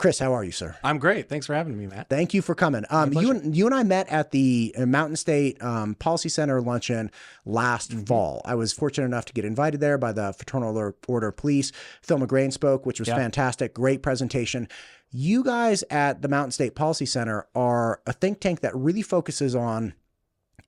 Chris, how are you, sir? I'm great. Thanks for having me, Matt. Thank you for coming. You and I met at the Mountain State Policy Center luncheon last fall. I was fortunate enough to get invited there by the Fraternal Order of Police. Phil McGrain spoke, which was fantastic. Great presentation. You guys at the Mountain State Policy Center are a think tank that really focuses on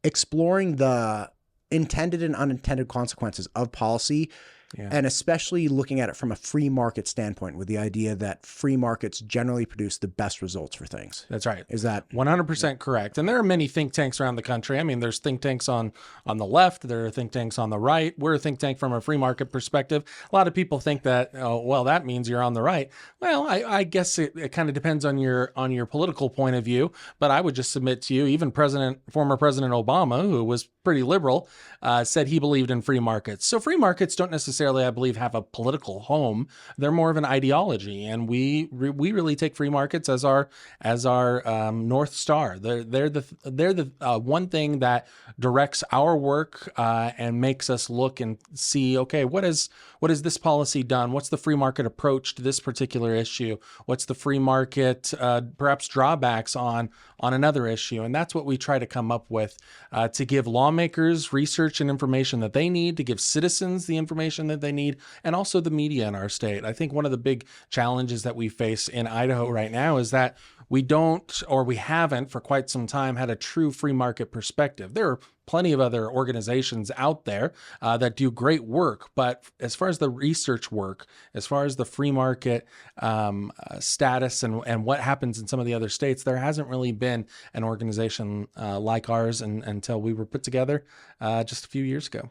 exploring the intended and unintended consequences of policy. And especially looking at it from a free market standpoint, with the idea that free markets generally produce the best results for things. That's right. Is that 100% correct? And there are many think tanks around the country. I mean, there's think tanks on the left, there are think tanks on the right. We're a think tank from a free market perspective. A lot of people think that, oh, well, that means you're on the right. Well, I guess it kind of depends on your political point of view. But I would just submit to you, even former President Obama, who was pretty liberal, said he believed in free markets. So free markets don't necessarily, I believe, have a political home. They're more of an ideology, and we really take free markets as our North Star. They're the one thing that directs our work and makes us look and see, okay, what has this policy done? What's the free market approach to this particular issue? What's the free market perhaps drawbacks on another issue? And that's what we try to come up with to give lawmakers research and information that they need, to give citizens the information that they need, and also the media in our state. I think one of the big challenges that we face in Idaho right now is that we haven't for quite some time had a true free market perspective. There are plenty of other organizations out there that do great work, but as far as the research work, as far as the free market status and what happens in some of the other states, there hasn't really been an organization like ours until we were put together just a few years ago.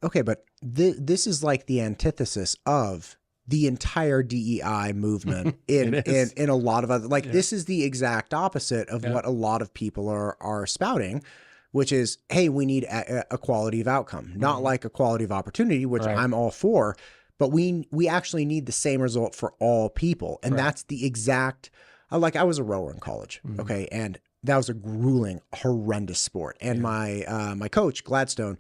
Okay, but this is like the antithesis of the entire DEI movement in a lot of other, this is the exact opposite of what a lot of people are spouting, which is, hey, we need a quality of outcome, not like a quality of opportunity, which I'm all for, but we actually need the same result for all people. And that's the exact, I was a rower in college. Okay. And that was a grueling, horrendous sport. And my coach, Gladstone,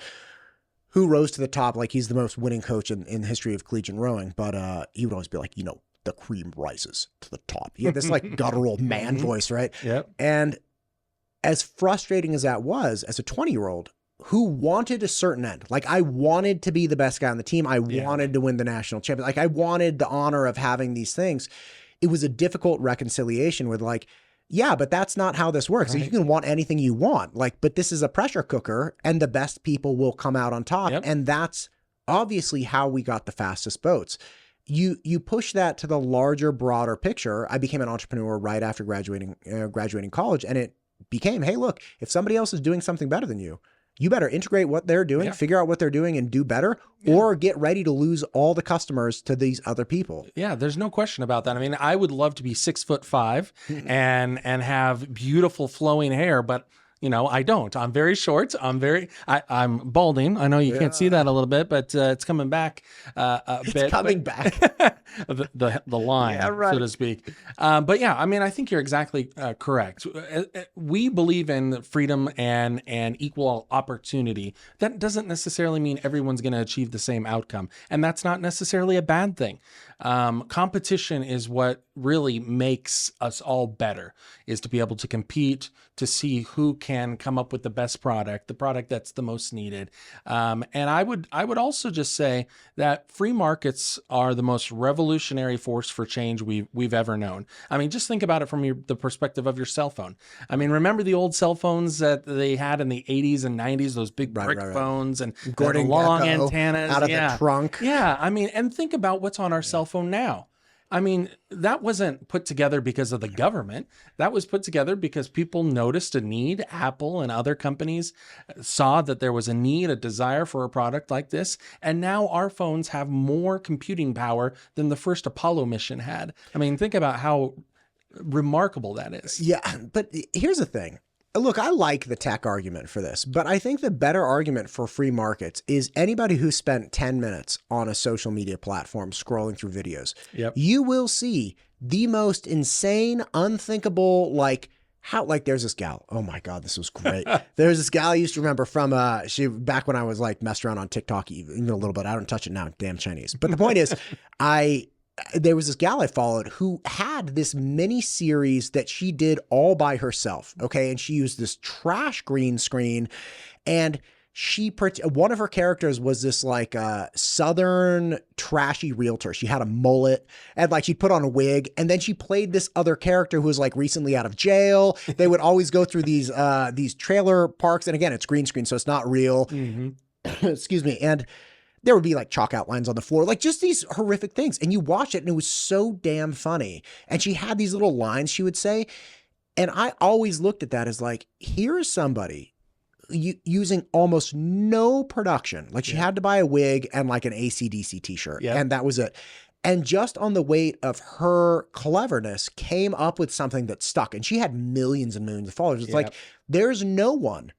who rose to the top, like he's the most winning coach in the history of collegiate rowing. But he would always be like, the cream rises to the top. He had this like guttural man voice, right? Yep. And as frustrating as that was, as a 20-year-old who wanted a certain end, like I wanted to be the best guy on the team. I wanted to win the national championship. Like I wanted the honor of having these things. It was a difficult reconciliation with like, yeah, but that's not how this works. Right. You can want anything you want, but this is a pressure cooker and the best people will come out on top. Yep. And that's obviously how we got the fastest boats. You push that to the larger, broader picture. I became an entrepreneur right after graduating college, and it became, hey, look, if somebody else is doing something better than you, you better integrate what they're doing, figure out what they're doing and do better, or get ready to lose all the customers to these other people. Yeah, there's no question about that. I mean, I would love to be 6'5" and have beautiful flowing hair, but I don't. I'm very short. I'm balding. I know you can't see that a little bit, but it's coming back a bit. It's coming back. the line, so to speak. But yeah, I mean, I think you're exactly correct. We believe in freedom and equal opportunity. That doesn't necessarily mean everyone's going to achieve the same outcome. And that's not necessarily a bad thing. Competition is what really makes us all better, is to be able to compete, to see who can come up with the best product, the product that's the most needed. And I would also just say that free markets are the most revolutionary force for change we've ever known. I mean, just think about it from the perspective of your cell phone. I mean, remember the old cell phones that they had in the 80s and 90s, those big brick phones and the long antennas out of the trunk. Yeah, I mean, and think about what's on our cell phone now. I mean, that wasn't put together because of the government. That was put together because people noticed a need. Apple and other companies saw that there was a need, a desire for a product like this. And now our phones have more computing power than the first Apollo mission had. I mean, think about how remarkable that is. Yeah, but here's the thing. Look, I like the tech argument for this, but I think the better argument for free markets is anybody who spent 10 minutes on a social media platform scrolling through videos. Yep. You will see the most insane, unthinkable, there's this gal. Oh my God, this was great. There's this gal I used to remember from, back when I was messed around on TikTok, even a little bit. I don't touch it now, damn Chinese. But the point is, there was this gal I followed who had this mini series that she did all by herself. Okay. And she used this trash green screen, and one of her characters was this like Southern trashy realtor. She had a mullet, and like she'd put on a wig, and then she played this other character who was like recently out of jail. They would always go through these trailer parks. And again, it's green screen, so it's not real. Excuse me. And there would be like chalk outlines on the floor, like just these horrific things. And you watch it and it was so damn funny. And she had these little lines she would say. And I always looked at that as like, here is somebody using almost no production. Like she had to buy a wig and like an AC/DC t-shirt. And that was it. And just on the weight of her cleverness came up with something that stuck. And she had millions and millions of followers. It's like, there's no one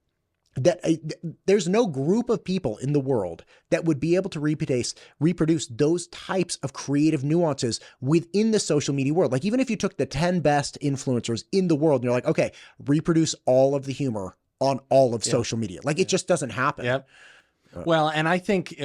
there's no group of people in the world that would be able to reproduce those types of creative nuances within the social media world. Like even if you took the 10 best influencers in the world and you're like, okay, reproduce all of the humor on all of social media. Like it just doesn't happen. Well, and I think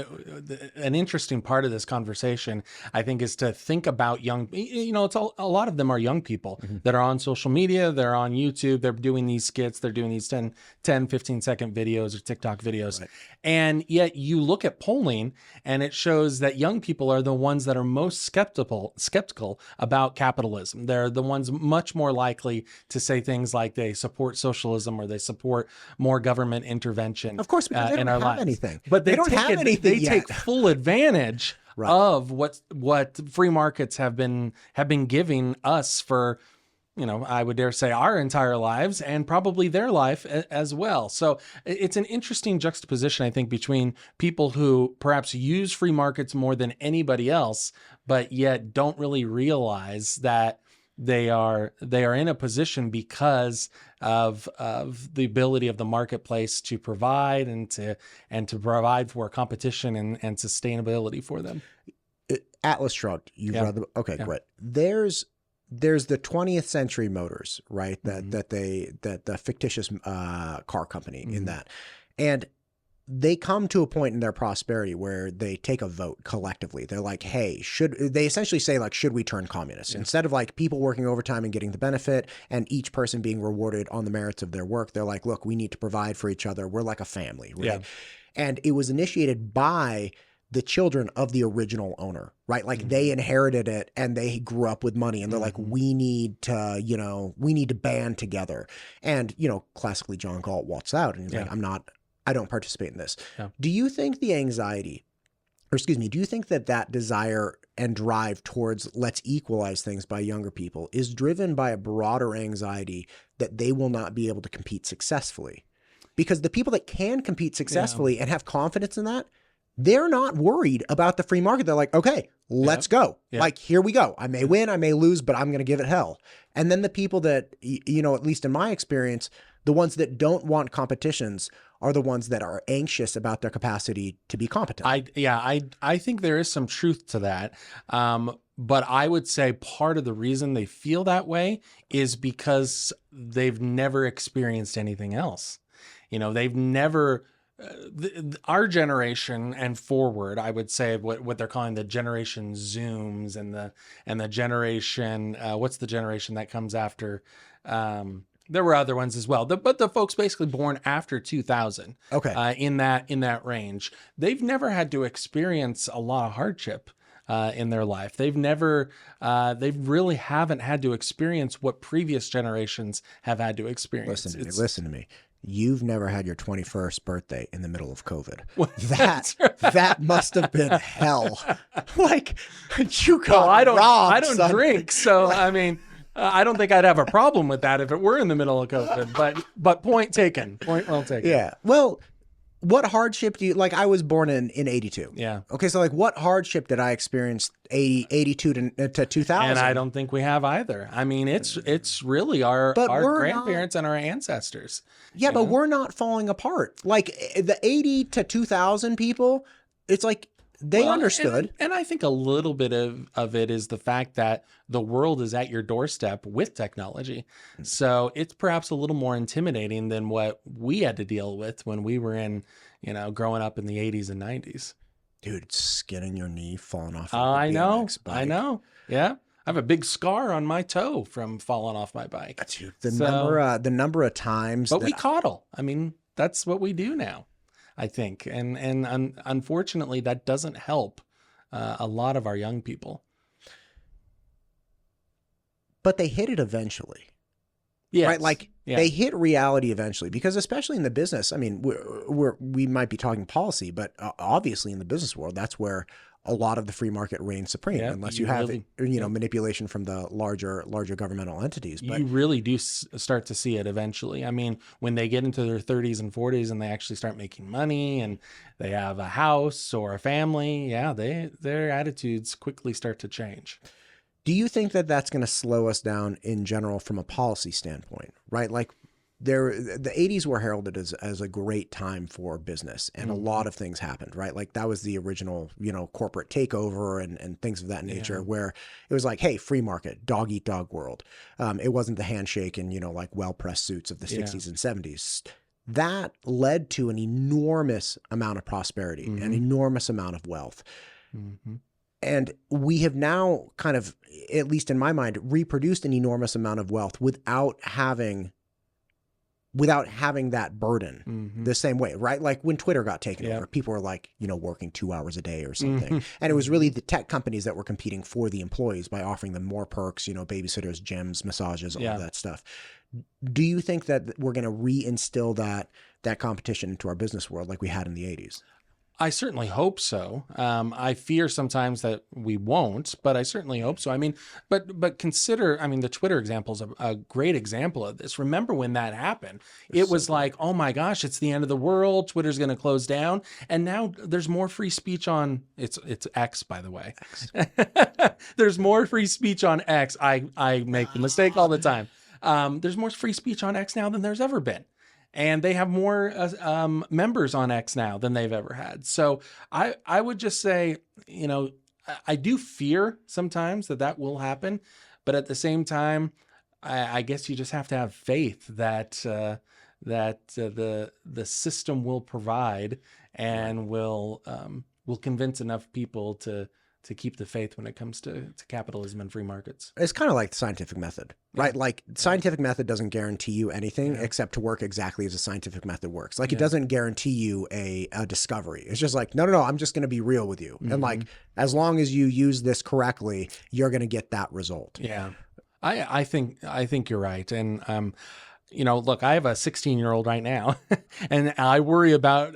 an interesting part of this conversation, I think, is to think about young, it's a lot of them are young people that are on social media, they're on YouTube, they're doing these skits, they're doing these 10, 15-second videos or TikTok videos. Right. And yet you look at polling and it shows that young people are the ones that are most skeptical about capitalism. They're the ones much more likely to say things like they support socialism or they support more government intervention. Of course, because they don't have anything. But they don't have anything. They take full advantage of what free markets have been giving us for, I would dare say our entire lives and probably their life as well. So it's an interesting juxtaposition, I think, between people who perhaps use free markets more than anybody else, but yet don't really realize that they are in a position because of the ability of the marketplace to provide and to provide for competition and sustainability for them. Atlas Shrugged. You've read the okay, great. There's the 20th Century Motors, right? That the fictitious car company in that, and they come to a point in their prosperity where they take a vote collectively. They're like, hey, they essentially say like, should we turn communist? Instead of like people working overtime and getting the benefit and each person being rewarded on the merits of their work, they're like, look, we need to provide for each other. We're like a family, right? And it was initiated by the children of the original owner, right? Like they inherited it and they grew up with money and they're like, we need to band together. And, classically John Galt walks out and he's like, I don't participate in this. Do you think the anxiety, do you think that desire and drive towards let's equalize things by younger people is driven by a broader anxiety that they will not be able to compete successfully? Because the people that can compete successfully and have confidence in that, they're not worried about the free market. They're like, okay, let's go. Like, here we go. I may win, I may lose, but I'm going to give it hell. And then the people that, at least in my experience, the ones that don't want competitions are the ones that are anxious about their capacity to be competent. I think there is some truth to that. But I would say part of the reason they feel that way is because they've never experienced anything else. They've never, our generation and forward, I would say what they're calling the generation Zooms and the generation, what's the generation that comes after, there were other ones as well, but the folks basically born after 2000, in that range, they've never had to experience a lot of hardship in their life. They really haven't had to experience what previous generations have had to experience. Listen to me. You've never had your 21st birthday in the middle of COVID. That must have been hell. Like you got robbed. I don't drink, so I mean. I don't think I'd have a problem with that if it were in the middle of COVID, but point taken. Point well taken. Yeah. Well, what hardship do you, like I was born in 82. Yeah. Okay. So like what hardship did I experience 82 to 2000? And I don't think we have either. I mean, it's really our grandparents and our ancestors. Yeah. But we're not falling apart. Like the 80 to 2000 people, it's like, they understood. And I think a little bit of it is the fact that the world is at your doorstep with technology. So it's perhaps a little more intimidating than what we had to deal with when we were growing up in the 80s and 90s. Dude, skinning your knee, falling off I a know. BMX bike. I know. Yeah. I have a big scar on my toe from falling off my bike. Dude, So, the number of times but that we coddle. I mean, that's what we do now, I think. And unfortunately, that doesn't help a lot of our young people. but they hit it eventually. Yes. Right? Like Yeah. they hit reality eventually, because especially in the business, I mean, we might be talking policy, but obviously in the business world, that's where a lot of the free market reigns supreme, Yeah, unless you you have, really- manipulation from the larger governmental entities. But You really do start to see it eventually. I mean, when they get into their 30s and 40s and they actually start making money and they have a house or a family, yeah, their attitudes quickly start to change. do you think that that's going to slow us down in general from a policy standpoint, right? Like the 80s were heralded as a great time for business, and a lot of things happened, right? Like that was the original, corporate takeover and things of that nature, where it was like, hey, free market, dog eat dog world. It wasn't the handshake and, like well-pressed suits of the 60s and 70s. That led to an enormous amount of prosperity, an enormous amount of wealth. And we have now kind of, at least in my mind, reproduced an enormous amount of wealth without having that burden the same way, right? Like when Twitter got taken over, people were like, working 2 hours a day or something. And it was really the tech companies that were competing for the employees by offering them more perks, babysitters, gyms, massages, all of that stuff. Do you think that we're going to reinstill that competition into our business world like we had in the 80s? I certainly hope so. I fear sometimes that we won't, but I certainly hope so. I mean, but consider, I mean, the Twitter example is a great example of this. Remember when that happened? It was like, oh my gosh, it's the end of the world. Twitter's going to close down. And now there's more free speech on, it's X, by the way. There's more free speech on X. I make the mistake all the time. There's more free speech on X now than there's ever been. And they have more members on X now than they've ever had. So I would just say, I do fear sometimes that will happen. But at the same time, I guess you just have to have faith that the system will provide and will convince enough people to keep the faith when it comes to capitalism and free markets. It's kind of like the scientific method, right? Like scientific method doesn't guarantee you anything except to work exactly as a scientific method works. Like it doesn't guarantee you a discovery. It's just like, no, I'm just going to be real with you. And like, as long as you use this correctly, you're going to get that result. Yeah. I think you're right. And, look, I have a 16-year-old right now, and I worry about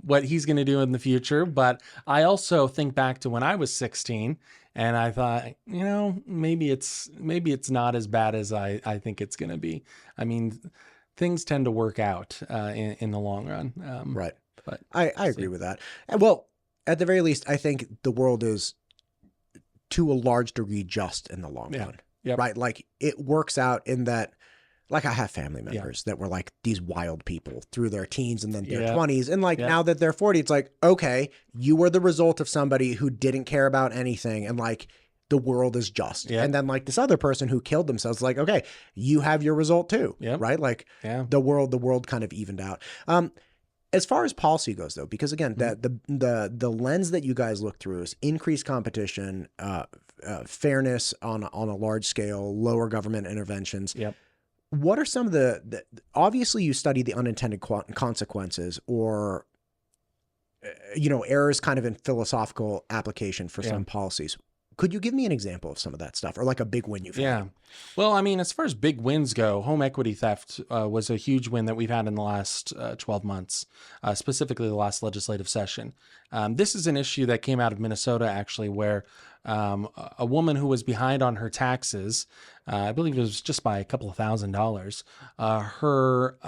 what he's going to do in the future. But I also think back to when I was 16, and I thought, maybe it's not as bad as I think it's going to be. I mean, things tend to work out in the long run. Right. But I agree with that. And well, at the very least, I think the world is to a large degree just in the long run. Yep. Right. Like it works out in that. Like I have family members that were like these wild people through their teens and then their 20s. And like now that they're 40, it's like, okay, you were the result of somebody who didn't care about anything. And like the world is just. And then like this other person who killed themselves, like, okay, you have your result too. Right. Like the world kind of evened out. As far as policy goes, though, because again, the lens that you guys look through is increased competition, fairness on a large scale, lower government interventions. What are some of the obviously you study the unintended consequences or, errors kind of in philosophical application for some policies. Could you give me an example of some of that stuff or like a big win you've had? Well, I mean, as far as big wins go, home equity theft was a huge win that we've had in the last 12 months, specifically the last legislative session. This is an issue that came out of Minnesota, actually, where a woman who was behind on her taxes, I believe it was just by a couple of $1,000s, her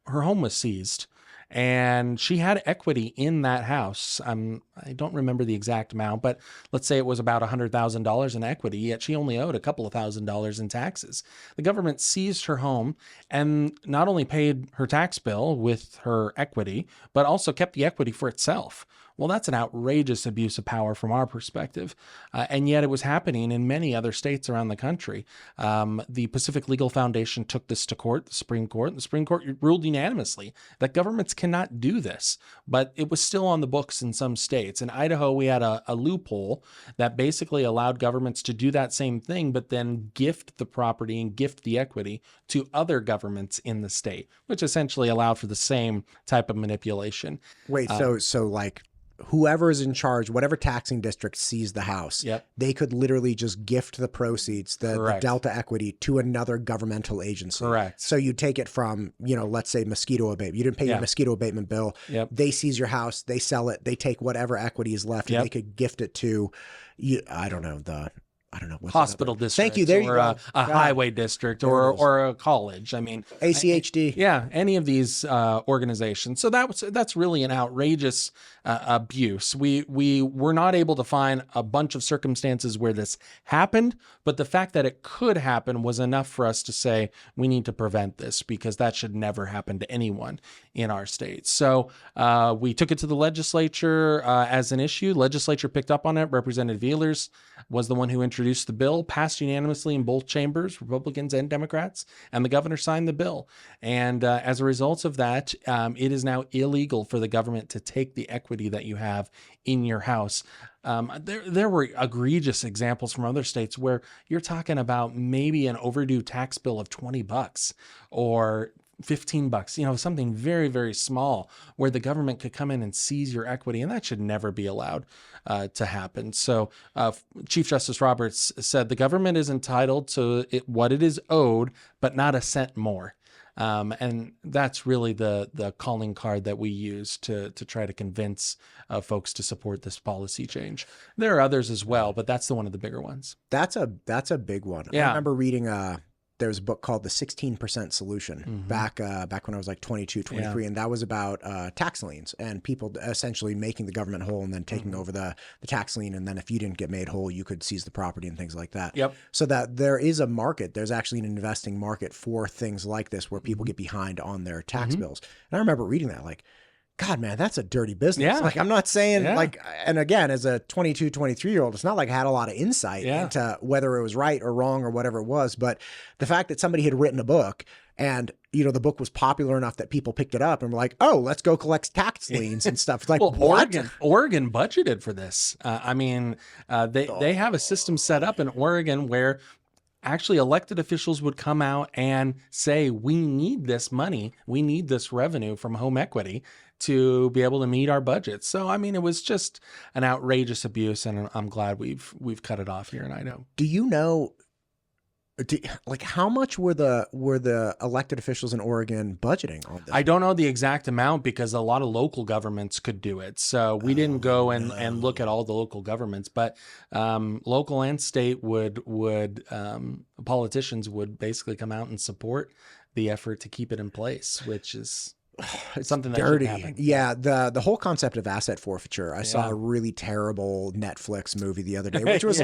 home was seized. And she had equity in that house. I don't remember the exact amount, but let's say it was about $100,000 in equity, yet she only owed a couple of $1,000s in taxes. The government seized her home and not only paid her tax bill with her equity, but also kept the equity for itself. Well, that's an outrageous abuse of power from our perspective. And yet it was happening in many other states around the country. The Pacific Legal Foundation took this to court, the Supreme Court, and the Supreme Court ruled unanimously that governments cannot do this. But it was still on the books in some states. In Idaho, we had a loophole that basically allowed governments to do that same thing, but then gift the property and gift the equity to other governments in the state, which essentially allowed for the same type of manipulation. Wait, so like whoever's in charge, whatever taxing district sees the house, they could literally just gift the proceeds, the delta equity, to another governmental agency. Correct. So you take it from, let's say mosquito abatement. You didn't pay your mosquito abatement bill. They seize your house, they sell it, they take whatever equity is left, and they could gift it to, I don't know, what's hospital district. Thank you. There you go. A highway district or a college. I mean, ACHD. Any of these organizations. So that's really an outrageous abuse. We were not able to find a bunch of circumstances where this happened, but the fact that it could happen was enough for us to say we need to prevent this, because that should never happen to anyone in our state. So we took it to the legislature as an issue. Legislature picked up on it. Representative Ehlers was the one who introduced the bill, passed unanimously in both chambers, Republicans and Democrats, and the governor signed the bill. And as a result of that, it is now illegal for the government to take the equity that you have in your house. There were egregious examples from other states where you're talking about maybe an overdue tax bill of $20 or $15, something very, very small, where the government could come in and seize your equity, and that should never be allowed to happen. So Chief Justice Roberts said the government is entitled to what it is owed, but not a cent more. And that's really the calling card that we use to try to convince folks to support this policy change. There are others as well, but that's one of the bigger ones. That's a big one. Yeah. I remember reading there was a book called The 16% Solution back when I was like 22, 23. And that was about tax liens and people essentially making the government whole and then taking over the tax lien. And then if you didn't get made whole, you could seize the property and things like that. So that there is a market. There's actually an investing market for things like this where people get behind on their tax bills. And I remember reading that like, God, man, that's a dirty business. Like, I'm not saying and again, as a 22, 23-year-old, it's not like I had a lot of insight into whether it was right or wrong or whatever it was. But the fact that somebody had written a book and, the book was popular enough that people picked it up and were like, oh, let's go collect tax liens and stuff. It's like, well, what? Oregon budgeted for this. They have a system set up in Oregon where actually elected officials would come out and say, we need this money. We need this revenue from home equity to be able to meet our budget. So, it was just an outrageous abuse, and I'm glad we've cut it off here in Idaho. Do you know, how much were the elected officials in Oregon budgeting on this? I don't know the exact amount because a lot of local governments could do it. So we didn't go and look at all the local governments, but local and state politicians would basically come out and support the effort to keep it in place, which is something that dirty. Happen. Yeah, the whole concept of asset forfeiture. I saw a really terrible Netflix movie the other day, which was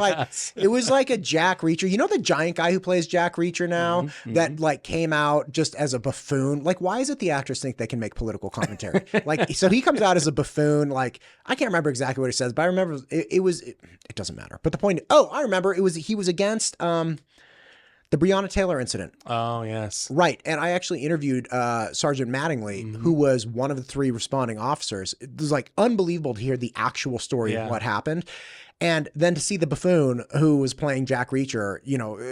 it was like a Jack Reacher. You know the giant guy who plays Jack Reacher now that came out just as a buffoon? Like, why is it the actors think they can make political commentary? So he comes out as a buffoon. Like, I can't remember exactly what he says, but I remember it doesn't matter. But the point, I remember he was against the Breonna Taylor incident. Oh, yes. Right. And I actually interviewed Sergeant Mattingly, who was one of the 3 responding officers. It was unbelievable to hear the actual story of what happened. And then to see the buffoon who was playing Jack Reacher,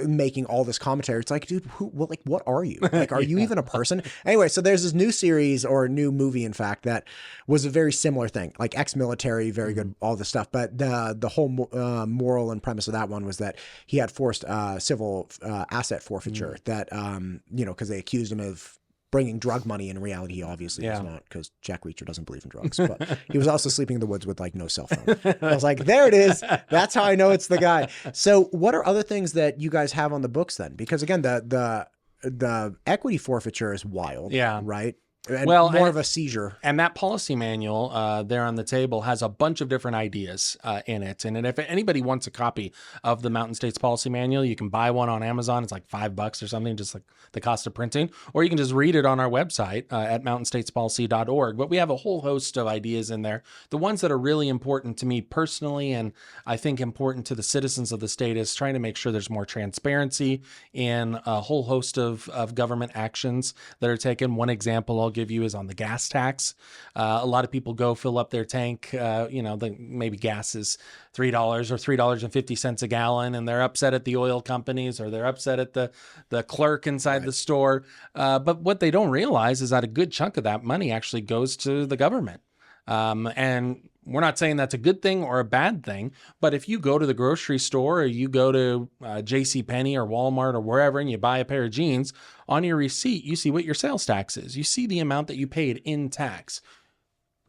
making all this commentary, it's like, dude, what are you? Are you even a person? Anyway, so there's this new series or new movie, in fact, that was a very similar thing, like ex-military, very good, all this stuff. But the whole moral and premise of that one was that he had forced civil asset forfeiture that, because they accused him of bringing drug money. In reality, he obviously was not, because Jack Reacher doesn't believe in drugs. But he was also sleeping in the woods with no cell phone. I was like, there it is. That's how I know it's the guy. So what are other things that you guys have on the books then? Because again, the equity forfeiture is wild. Yeah. Right. and Well, more of a seizure. And that policy manual there on the table has a bunch of different ideas in it. And if anybody wants a copy of the Mountain States Policy Manual, you can buy one on Amazon. It's like $5 or something, just like the cost of printing. Or you can just read it on our website at mountainstatespolicy.org. But we have a whole host of ideas in there. The ones that are really important to me personally, and I think important to the citizens of the state, is trying to make sure there's more transparency in a whole host of government actions that are taken. One example I'll give you is on the gas tax. A lot of people go fill up their tank, maybe gas is $3 or $3.50 a gallon, and they're upset at the oil companies, or they're upset at the clerk inside the store. But what they don't realize is that a good chunk of that money actually goes to the government. And we're not saying that's a good thing or a bad thing, but if you go to the grocery store, or you go to JCPenney or Walmart or wherever, and you buy a pair of jeans, on your receipt, you see what your sales tax is. You see the amount that you paid in tax.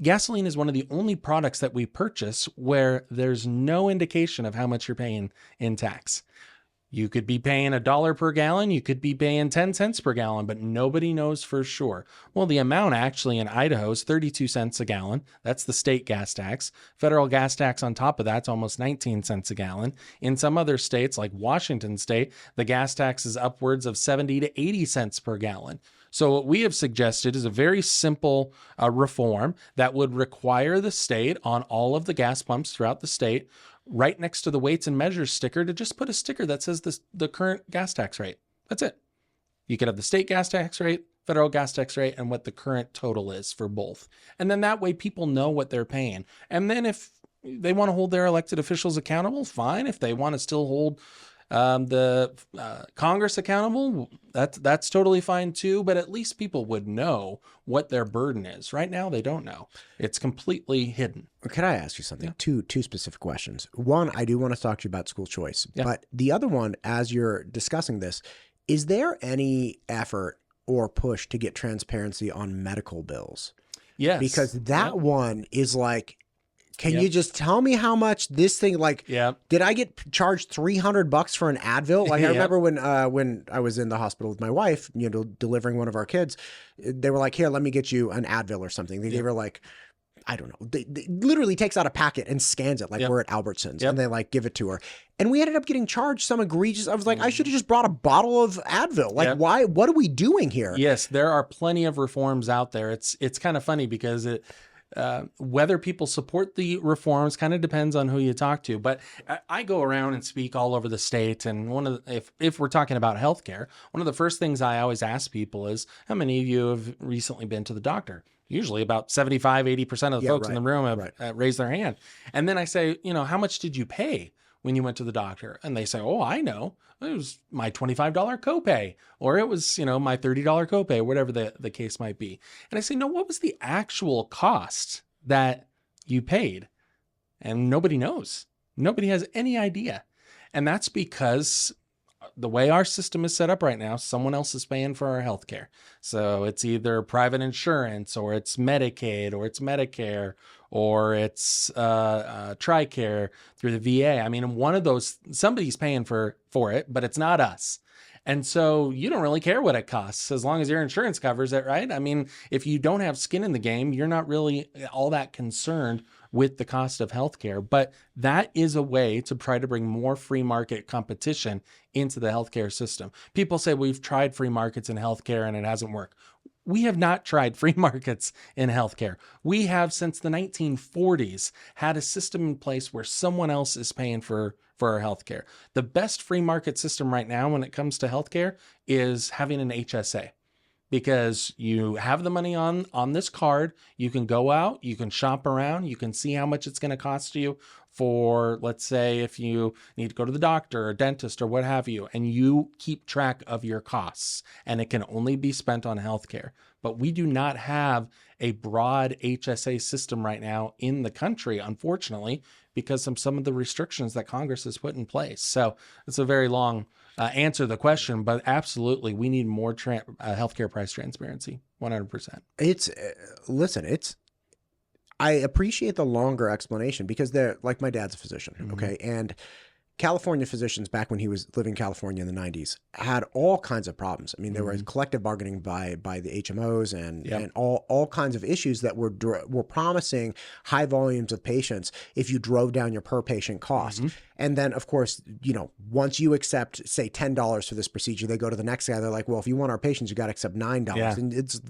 Gasoline is one of the only products that we purchase where there's no indication of how much you're paying in tax. You could be paying $1 per gallon. You could be paying 10 cents per gallon, but nobody knows for sure. Well, the amount actually in Idaho is 32 cents a gallon. That's the state gas tax. Federal gas tax on top of that's almost 19 cents a gallon. In some other states, like Washington State, the gas tax is upwards of 70 to 80 cents per gallon. So what we have suggested is a very simple reform that would require the state on all of the gas pumps throughout the state, right next to the weights and measures sticker, to just put a sticker that says the current gas tax rate. That's it. You could have the state gas tax rate, federal gas tax rate, and what the current total is for both. And then that way people know what they're paying. And then if they want to hold their elected officials accountable, fine. If they want to still hold the Congress accountable, that's totally fine too. But at least people would know what their burden is. Right now, they don't know. It's completely hidden. Can I ask you something? Yeah. Two specific questions. One, I do want to talk to you about school choice. Yeah. But the other one, as you're discussing this, is there any effort or push to get transparency on medical bills? Yes. Because that one is like, can you just tell me how much this thing, like, did I get charged $300 for an Advil? Like, I remember when I was in the hospital with my wife, delivering one of our kids, they were like, here, let me get you an Advil or something. They gave her like, I don't know, they literally takes out a packet and scans it like we're at Albertsons, and they like give it to her. And we ended up getting charged some egregious, I was like, I should have just brought a bottle of Advil. Like, why, what are we doing here? Yes, there are plenty of reforms out there. It's kind of funny because whether people support the reforms kind of depends on who you talk to. But I go around and speak all over the state, and if we're talking about healthcare, one of the first things I always ask people is, how many of you have recently been to the doctor? Usually about 75-80% of the folks in the room have raised their hand. And then I say, how much did you pay when you went to the doctor? And they say, oh, I know. It was my $25 copay, or it was, my $30 copay, whatever the case might be. And I say, no, what was the actual cost that you paid? And nobody knows. Nobody has any idea. And that's because the way our system is set up right now, someone else is paying for our healthcare. So it's either private insurance, or it's Medicaid, or it's Medicare, or it's TRICARE through the VA. I mean, one of those, somebody's paying for it, but it's not us. And so you don't really care what it costs as long as your insurance covers it, right? I mean, if you don't have skin in the game, you're not really all that concerned with the cost of healthcare. But that is a way to try to bring more free market competition into the healthcare system. People say we've tried free markets in healthcare and it hasn't worked. We have not tried free markets in healthcare. We have, since the 1940s, had a system in place where someone else is paying for our healthcare. The best free market system right now when it comes to healthcare is having an HSA, because you have the money on this card. You can go out, you can shop around, you can see how much it's going to cost you for, let's say, if you need to go to the doctor or dentist or what have you, and you keep track of your costs, and it can only be spent on healthcare. But we do not have a broad HSA system right now in the country, unfortunately, because of some of the restrictions that Congress has put in place. So it's a very long answer to the question, but absolutely, we need more healthcare price transparency, 100%. I appreciate the longer explanation, because they're like, my dad's a physician. Okay. And California physicians, back when he was living in California in the 90s, had all kinds of problems. I mean, there was collective bargaining by the HMOs and all kinds of issues that were promising high volumes of patients if you drove down your per patient cost. And then, of course, you know, once you accept, say, $10 for this procedure, they go to the next guy. They're like, well, if you want our patients, you got to accept $9. Yeah. And it's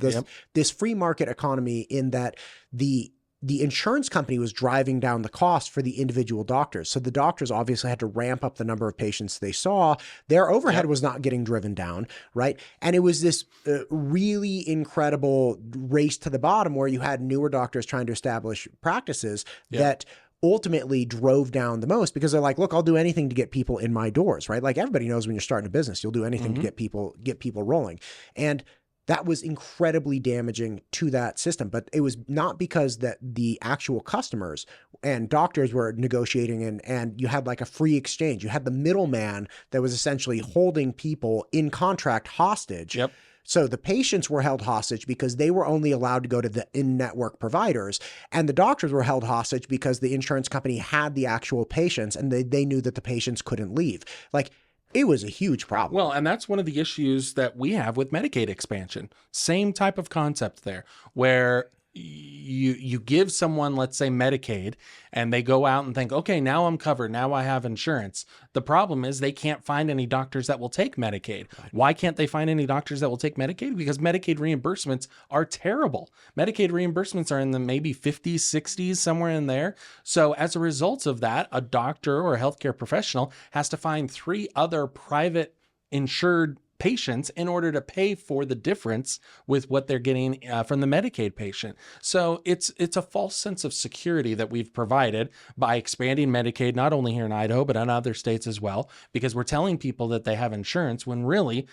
this free market economy in that the insurance company was driving down the cost for the individual doctors. So the doctors obviously had to ramp up the number of patients they saw. Their overhead was not getting driven down, right? And it was this really incredible race to the bottom where you had newer doctors trying to establish practices that ultimately drove down the most, because they're like, look, I'll do anything to get people in my doors, right? Like everybody knows when you're starting a business, you'll do anything to get people rolling. And that was incredibly damaging to that system. But it was not because that the actual customers and doctors were negotiating and you had like a free exchange. You had the middleman that was essentially holding people in contract hostage. So the patients were held hostage because they were only allowed to go to the in-network providers, and the doctors were held hostage because the insurance company had the actual patients and they knew that the patients couldn't leave. Like, it was a huge problem. Well, and that's one of the issues that we have with Medicaid expansion. Same type of concept there, where you give someone, let's say, Medicaid, and they go out and think, okay, now I'm covered. Now I have insurance. The problem is they can't find any doctors that will take Medicaid. Why can't they find any doctors that will take Medicaid? Because Medicaid reimbursements are terrible. Medicaid reimbursements are in the maybe 50s, 60s, somewhere in there. So as a result of that, a doctor or a healthcare professional has to find 3 other private insured patients in order to pay for the difference with what they're getting from the Medicaid patient. So it's a false sense of security that we've provided by expanding Medicaid, not only here in Idaho, but in other states as well, because we're telling people that they have insurance when really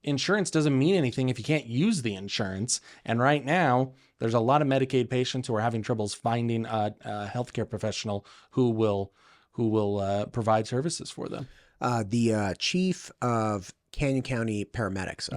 insurance doesn't mean anything if you can't use the insurance. And right now, there's a lot of Medicaid patients who are having troubles finding a healthcare professional who will provide services for them. The chief of Canyon County paramedics,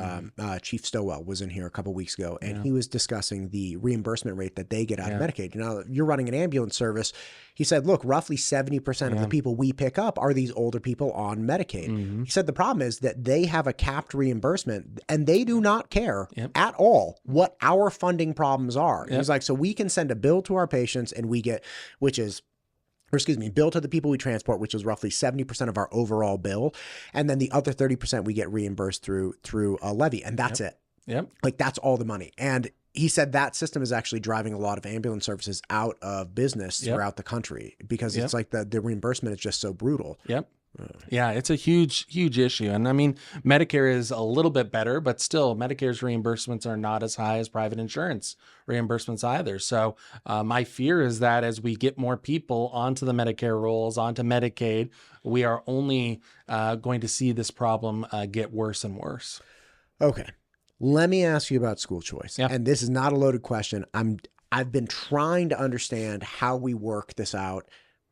Chief Stowell, was in here a couple of weeks ago, and he was discussing the reimbursement rate that they get out of Medicaid. Now, you're running an ambulance service. He said, look, roughly 70% of the people we pick up are these older people on Medicaid. He said the problem is that they have a capped reimbursement, and they do not care at all what our funding problems are. He's like, so we can send a bill to our patients, and we get, bill to the people we transport, which is roughly 70% of our overall bill. And then the other 30% we get reimbursed through a levy. And that's it. Like, that's all the money. And he said that system is actually driving a lot of ambulance services out of business throughout the country, because it's like the reimbursement is just so brutal. Yeah, it's a huge, huge issue. And I mean, Medicare is a little bit better, but still Medicare's reimbursements are not as high as private insurance reimbursements either. So my fear is that as we get more people onto the Medicare rolls, onto Medicaid, we are only going to see this problem get worse and worse. Okay. Let me ask you about school choice. And this is not a loaded question. I've been trying to understand how we work this out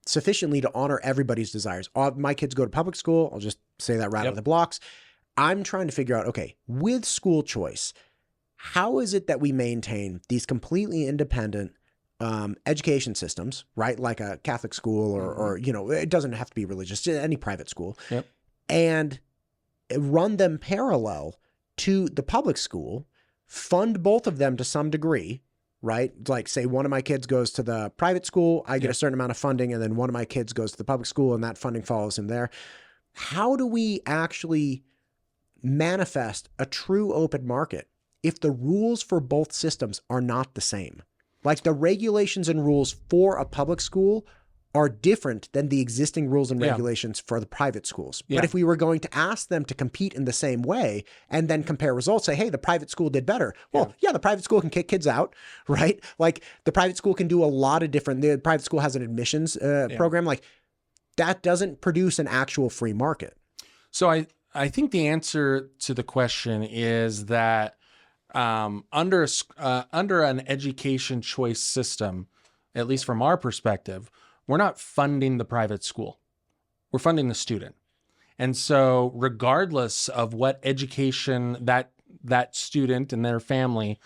sufficiently to honor everybody's desires. My kids go to public school. I'll just say that right out of the blocks. I'm trying to figure out, okay, with school choice, how is it that we maintain these completely independent education systems, right? Like a Catholic school or, you know, it doesn't have to be religious, any private school, and run them parallel to the public school, fund both of them to some degree, right? Like, say one of my kids goes to the private school, I get a certain amount of funding, and then one of my kids goes to the public school and that funding follows him there. How do we actually manifest a true open market if the rules for both systems are not the same? Like, the regulations and rules for a public school are different than the existing rules and regulations for the private schools. But if we were going to ask them to compete in the same way and then compare results, say, hey, the private school did better. Well, the private school can kick kids out, right? Like, the private school can do a lot of different, the private school has an admissions program. Like, that doesn't produce an actual free market. So I think the answer to the question is that under an education choice system, at least from our perspective, we're not funding the private school. We're funding the student. And so regardless of what education that student and their family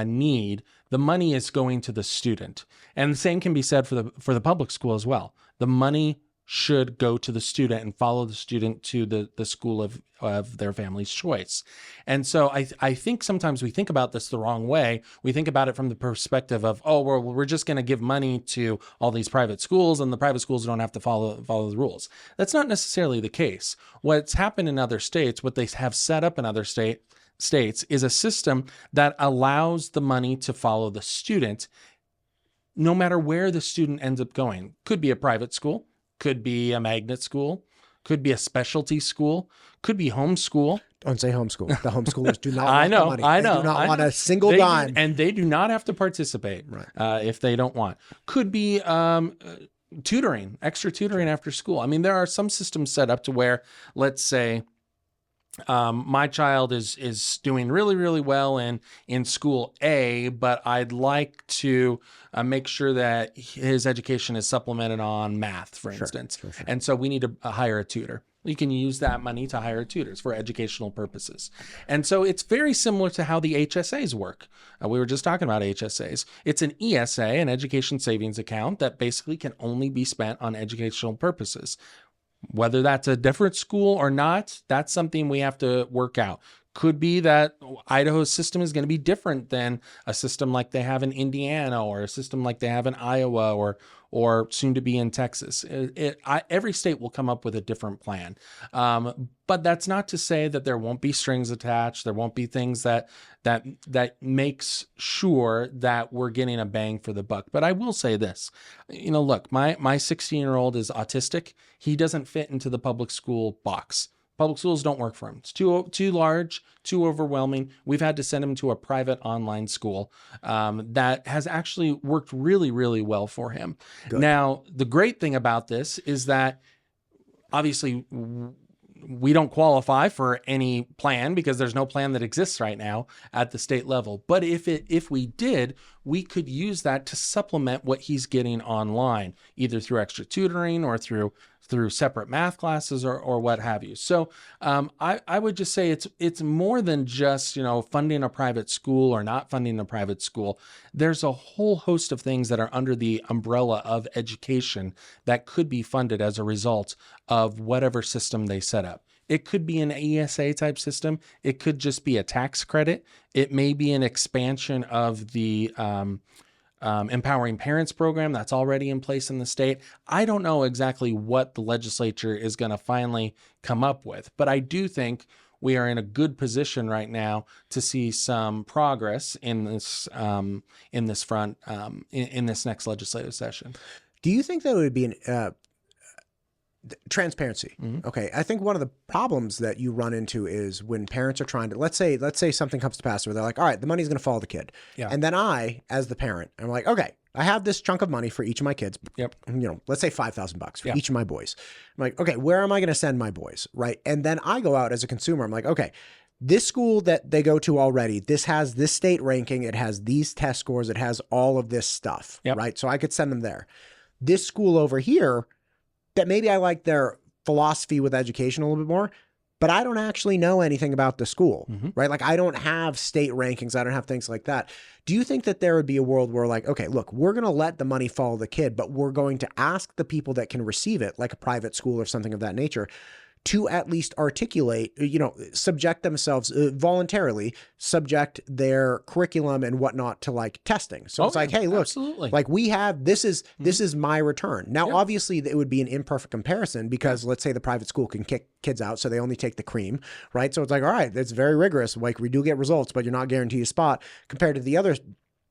need, the money is going to the student. And the same can be said for the public school as well. The money should go to the student and follow the student to the school of their family's choice. And so I think sometimes we think about this the wrong way. We think about it from the perspective of, oh, well, we're just going to give money to all these private schools and the private schools don't have to follow the rules. That's not necessarily the case. What's happened in other states, what they have set up in other states is a system that allows the money to follow the student no matter where the student ends up going. Could be a private school, could be a magnet school, could be a specialty school, could be homeschool. Don't say homeschool. The homeschoolers do not I want know, the money. I know. They do not I want know. a single dime. And they do not have to participate if they don't want. Could be tutoring, extra tutoring after school. I mean, there are some systems set up to where, let's say, my child is doing really, really well in school A, but I'd like to make sure that his education is supplemented on math, for instance. Sure. And so we need to hire a tutor. You can use that money to hire tutors for educational purposes. And so it's very similar to how the HSAs work. We were just talking about HSAs. It's an ESA, an education savings account, that basically can only be spent on educational purposes. Whether that's a different school or not, that's something we have to work out. Could be that Idaho's system is going to be different than a system like they have in Indiana, or a system like they have in Iowa, or soon to be in Texas. Every state will come up with a different plan. But that's not to say that there won't be strings attached. There won't be things that makes sure that we're getting a bang for the buck. But I will say this, look, my 16-year-old is autistic. He doesn't fit into the public school box. Public schools don't work for him. It's too large, too overwhelming. We've had to send him to a private online school that has actually worked really, really well for him. Good. Now, the great thing about this is that obviously we don't qualify for any plan because there's no plan that exists right now at the state level. But if we did, we could use that to supplement what he's getting online, either through extra tutoring or through separate math classes or what have you. So I would just say it's more than just, funding a private school or not funding a private school. There's a whole host of things that are under the umbrella of education that could be funded as a result of whatever system they set up. It could be an ESA type system. It could just be a tax credit. It may be an expansion of the Empowering Parents program that's already in place in the state. I don't know exactly what the legislature is going to finally come up with, but I do think we are in a good position right now to see some progress in this front in this next legislative session. Do you think that would be an transparency? Mm-hmm. Okay. I think one of the problems that you run into is when parents are trying to, let's say something comes to pass where they're like, all right, the money's going to follow the kid. Yeah. And then I, as the parent, I'm like, okay, I have this chunk of money for each of my kids. Yep. Let's say $5,000 for each of my boys. I'm like, okay, where am I going to send my boys? Right. And then I go out as a consumer. I'm like, okay, this school that they go to already, this has this state ranking. It has these test scores. It has all of this stuff. Yep. Right. So I could send them there. This school over here, that maybe I like their philosophy with education a little bit more, but I don't actually know anything about the school, right? Like I don't have state rankings. I don't have things like that. Do you think that there would be a world where like, okay, look, we're going to let the money follow the kid, but we're going to ask the people that can receive it, like a private school or something of that nature, to at least articulate, subject themselves voluntarily, subject their curriculum and whatnot to like testing. So it's like, hey, look, absolutely. Like we have, this is my return. Now, obviously it would be an imperfect comparison because let's say the private school can kick kids out. So they only take the cream, right? So it's like, all right, that's very rigorous. Like we do get results, but you're not guaranteed a spot compared to the other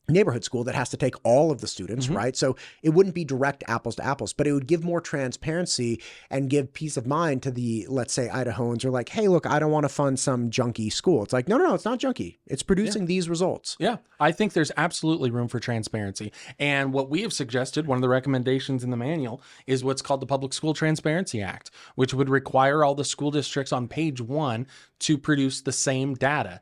neighborhood school that has to take all of the students, right? So it wouldn't be direct apples to apples, but it would give more transparency and give peace of mind to the, let's say, Idahoans who are like, hey, look, I don't want to fund some junky school. It's like, no, it's not junky. It's producing these results. Yeah, I think there's absolutely room for transparency. And what we have suggested, one of the recommendations in the manual, is what's called the Public School Transparency Act, which would require all the school districts on page 1 to produce the same data.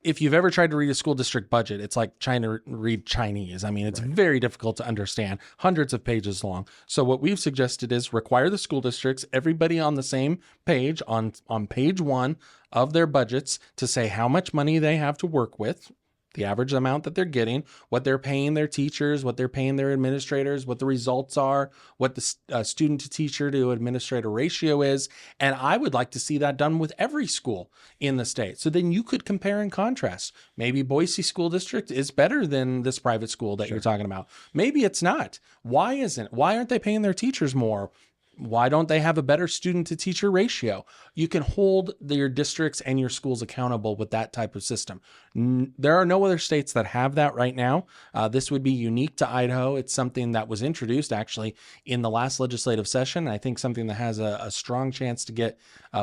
If you've ever tried to read a school district budget, it's like trying to read Chinese. I mean, it's very difficult to understand, hundreds of pages long. So what we've suggested is require the school districts, everybody on the same page, on page 1 of their budgets, to say how much money they have to work with, the average amount that they're getting, what they're paying their teachers, what they're paying their administrators, what the results are, what the student to teacher to administrator ratio is. And I would like to see that done with every school in the state. So then you could compare and contrast. Maybe Boise School District is better than this private school that you're talking about. Maybe it's not. Why isn't? Why aren't they paying their teachers more? Why don't they have a better student to teacher ratio? You can hold your districts and your schools accountable with that type of system. There are no other states that have that right now. This would be unique to Idaho. It's something that was introduced actually in the last legislative session. I think something that has a strong chance to get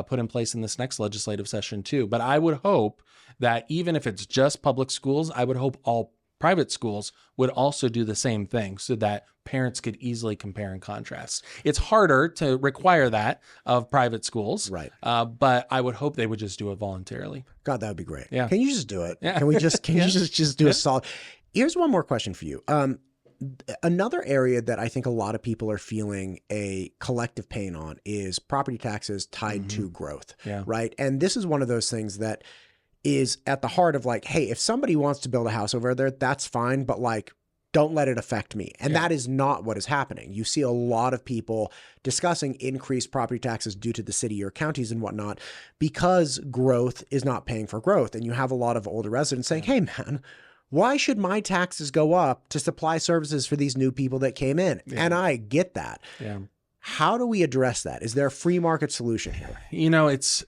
put in place in this next legislative session too. But I would hope that even if it's just public schools, I would hope all private schools would also do the same thing so that parents could easily compare and contrast. It's harder to require that of private schools, right? But I would hope they would just do it voluntarily. God, that would be great. Yeah. Can you just do it? Yeah. Can we just, can you just do a solid? Here's one more question for you. Another area that I think a lot of people are feeling a collective pain on is property taxes tied to growth, right? And this is one of those things that is at the heart of like, hey, if somebody wants to build a house over there, that's fine, but like, don't let it affect me. And that is not what is happening. You see a lot of people discussing increased property taxes due to the city or counties and whatnot, because growth is not paying for growth. And you have a lot of older residents saying, hey man, why should my taxes go up to supply services for these new people that came in? And I get that. How do we address that? Is there a free market solution here? You know, it's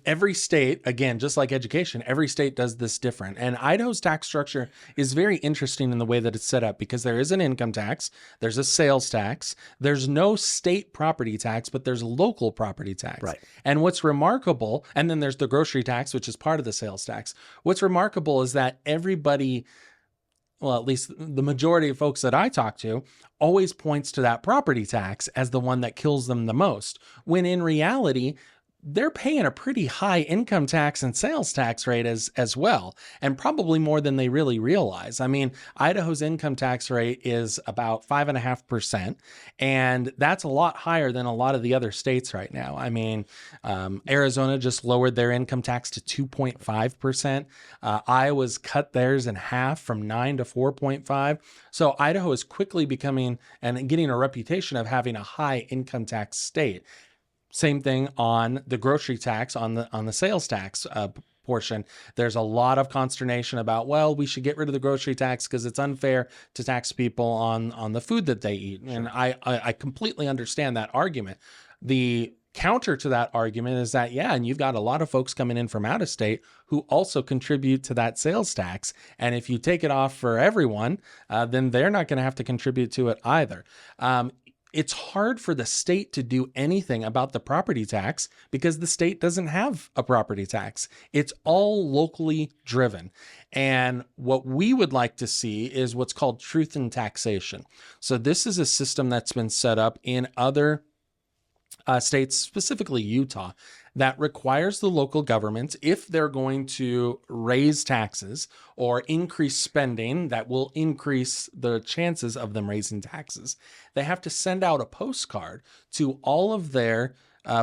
every state, again, just like education, every state does this different. And Idaho's tax structure is very interesting in the way that it's set up, because there is an income tax, there's a sales tax, there's no state property tax, but there's local property tax. Right. And what's remarkable, and then there's the grocery tax, which is part of the sales tax. What's remarkable is that everybody, well, at least the majority of folks that I talk to, always points to that property tax as the one that kills them the most, when in reality, they're paying a pretty high income tax and sales tax rate as well, and probably more than they really realize. I mean, Idaho's income tax rate is about 5.5%, and that's a lot higher than a lot of the other states right now. I mean, Arizona just lowered their income tax to 2.5%. Iowa's cut theirs in half from 9 to 4.5. So Idaho is quickly becoming and getting a reputation of having a high income tax state. Same thing on the grocery tax, on the sales tax portion. There's a lot of consternation about, well, we should get rid of the grocery tax because it's unfair to tax people on the food that they eat. And I completely understand that argument. The counter to that argument is that, yeah, and you've got a lot of folks coming in from out of state who also contribute to that sales tax. And if you take it off for everyone, then they're not going to have to contribute to it either. It's hard for the state to do anything about the property tax because the state doesn't have a property tax. It's all locally driven. And what we would like to see is what's called truth in taxation. So this is a system that's been set up in other states, specifically Utah, that requires the local governments, if they're going to raise taxes or increase spending that will increase the chances of them raising taxes, they have to send out a postcard to all of their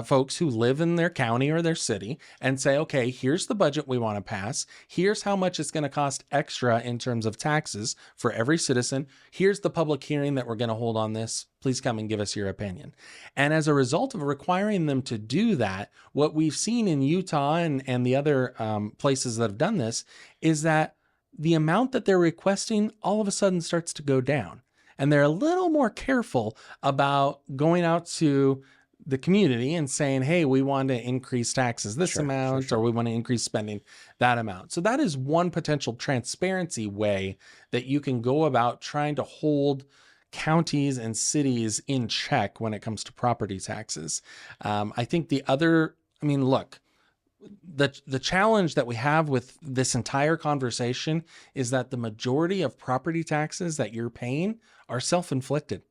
folks who live in their county or their city and say, okay, here's the budget we want to pass. Here's how much it's going to cost extra in terms of taxes for every citizen. Here's the public hearing that we're going to hold on this. Please come and give us your opinion. And as a result of requiring them to do that, what we've seen in Utah and the other places that have done this is that the amount that they're requesting all of a sudden starts to go down. And they're a little more careful about going out to the community and saying, hey, we want to increase taxes this amount, or we want to increase spending that amount. So that is one potential transparency way that you can go about trying to hold counties and cities in check when it comes to property taxes. I think the other, look, the challenge that we have with this entire conversation is that the majority of property taxes that you're paying are self-inflicted.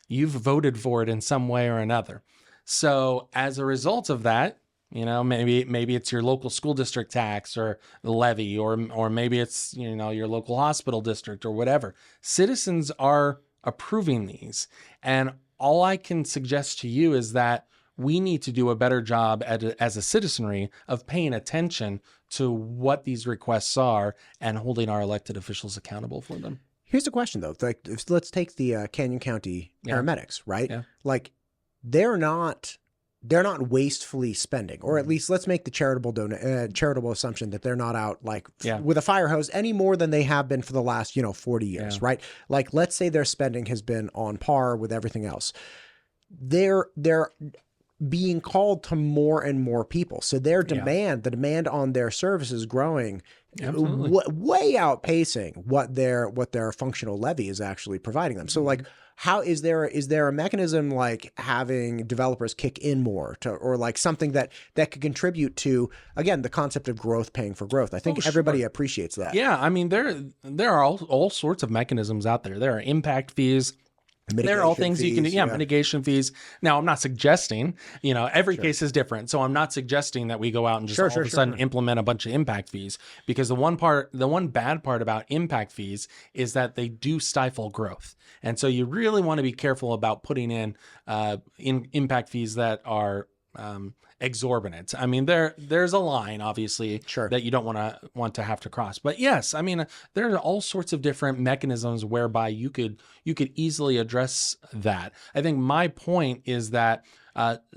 You've voted for it in some way or another. So as a result of that, maybe it's your local school district tax or the levy, or maybe it's, your local hospital district or whatever. Citizens are approving these. And all I can suggest to you is that we need to do a better job as a citizenry of paying attention to what these requests are and holding our elected officials accountable for them. Here's the question, though. Like, let's take the Canyon County paramedics, right? Yeah. Like, they're not wastefully spending, or at least let's make the charitable assumption that they're not out like with a fire hose any more than they have been for the last 40 years, right? Like, let's say their spending has been on par with everything else. They're being called to more and more people, so their demand, the demand on their service is growing, way outpacing what their functional levy is actually providing them. So like, how is there a mechanism like having developers kick in more or like something that could contribute to, again, the concept of growth paying for growth? I think everybody appreciates that. Yeah, I mean, there are all sorts of mechanisms out there. There are impact fees. There are all things fees, you can do. Mitigation fees. Now, I'm not suggesting, every case is different. So I'm not suggesting that we go out and just all of a sudden implement a bunch of impact fees, because the one bad part about impact fees is that they do stifle growth. And so you really want to be careful about putting in impact fees that are exorbitant. I mean, there's a line, obviously, that you don't want to have to cross. But yes, I mean, there are all sorts of different mechanisms whereby you could easily address that. I think my point is that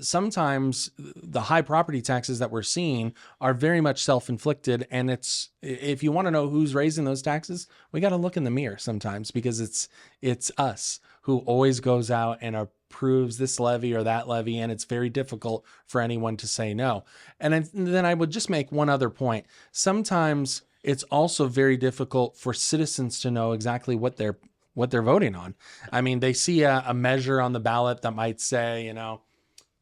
sometimes the high property taxes that we're seeing are very much self-inflicted, and if you want to know who's raising those taxes, we got to look in the mirror sometimes, because it's us who always goes out and approves this levy or that levy, and it's very difficult for anyone to say no. And then I would just make one other point. Sometimes it's also very difficult for citizens to know exactly what they're voting on. I mean, they see a measure on the ballot that might say,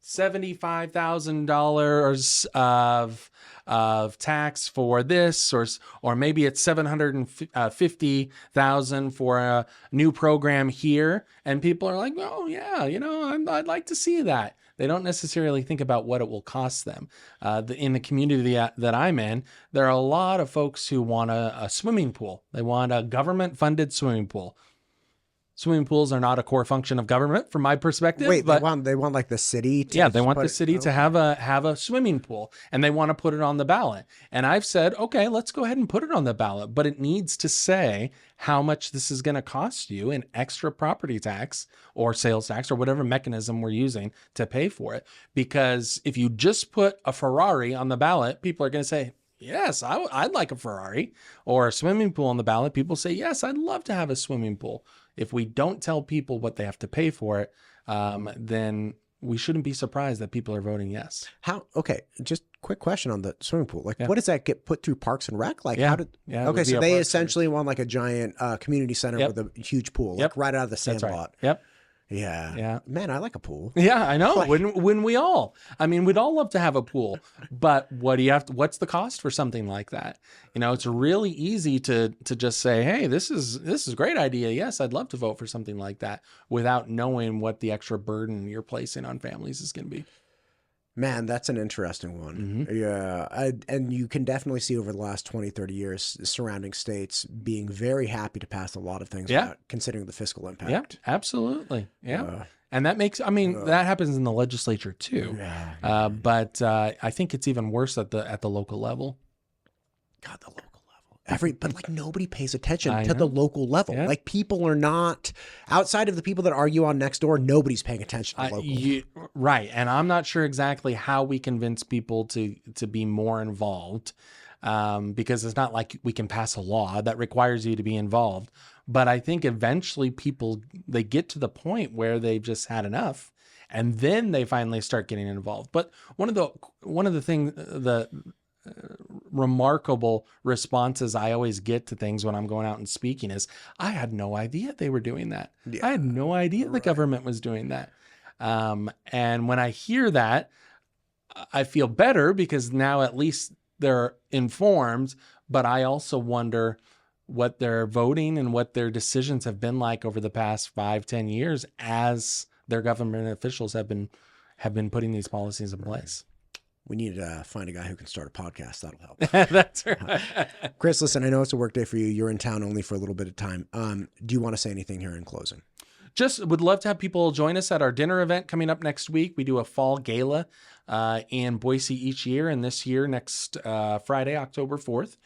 $75,000 of tax for this, or maybe it's $750,000 for a new program here, and people are like, oh yeah, I'd like to see that. They don't necessarily think about what it will cost them. In the community that I'm in, there are a lot of folks who want a swimming pool. They want a government-funded swimming pool. Swimming pools are not a core function of government, from my perspective. Wait, they want like the city to they want the city to have a swimming pool, and they want to put it on the ballot. And I've said, okay, let's go ahead and put it on the ballot, but it needs to say how much this is going to cost you in extra property tax or sales tax or whatever mechanism we're using to pay for it. Because if you just put a Ferrari on the ballot, people are going to say, yes, I'd like a Ferrari. Or a swimming pool on the ballot, people say, yes, I'd love to have a swimming pool. If we don't tell people what they have to pay for it, then we shouldn't be surprised that people are voting yes. Okay, just quick question on the swimming pool. Like, what does that get put through Parks and Rec? Like, okay, so they essentially want like a giant community center with a huge pool, like right out of the sandlot. Yep. Yeah. Man, I like a pool. Yeah, I know. When we'd all love to have a pool, but what's the cost for something like that? It's really easy to just say, hey, this is a great idea. Yes, I'd love to vote for something like that, without knowing what the extra burden you're placing on families is going to be. Man, that's an interesting one. Yeah. And you can definitely see over the last 20, 30 years, surrounding states being very happy to pass a lot of things without considering the fiscal impact. Yeah, absolutely. Yeah. And that makes, that happens in the legislature too. But I think it's even worse at the local level. God, the local level. But like, nobody pays attention to the local level. Like, people are not, outside of the people that argue on Nextdoor, nobody's paying attention to local. Right. And I'm not sure exactly how we convince people to be more involved, because it's not like we can pass a law that requires you to be involved. But I think eventually they get to the point where they've just had enough, and then they finally start getting involved. But one of the things, remarkable responses I always get to things when I'm going out and speaking is, I had no idea they were doing that. I had no idea the government was doing that. And when I hear that, I feel better, because now at least they're informed, but I also wonder what their voting and what their decisions have been like over the past 5-10 years as their government officials have been putting these policies in place. We need to find a guy who can start a podcast. That'll help. That's right. Chris, listen, I know it's a work day for you. You're in town only for a little bit of time. Do you want to say anything here in closing? just would love to have people join us at our dinner event coming up next week. We do a fall gala in Boise each year, and this year, next Friday, October 4th,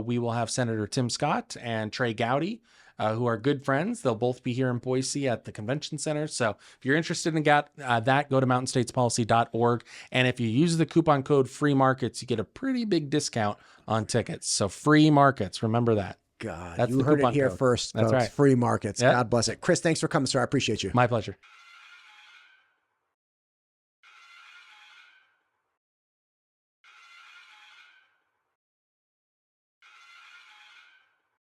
we will have Senator Tim Scott and Trey Gowdy, who are good friends. They'll both be here in Boise at the convention center. So if you're interested in that, go to mountainstatespolicy.org. And if you use the coupon code Free Markets, you get a pretty big discount on tickets. So Free Markets, remember that. God, That's you the heard it coupon here code. first. That's folks. right. Free Markets. Yep. God bless it. Chris, thanks for coming, sir. I appreciate you. My pleasure.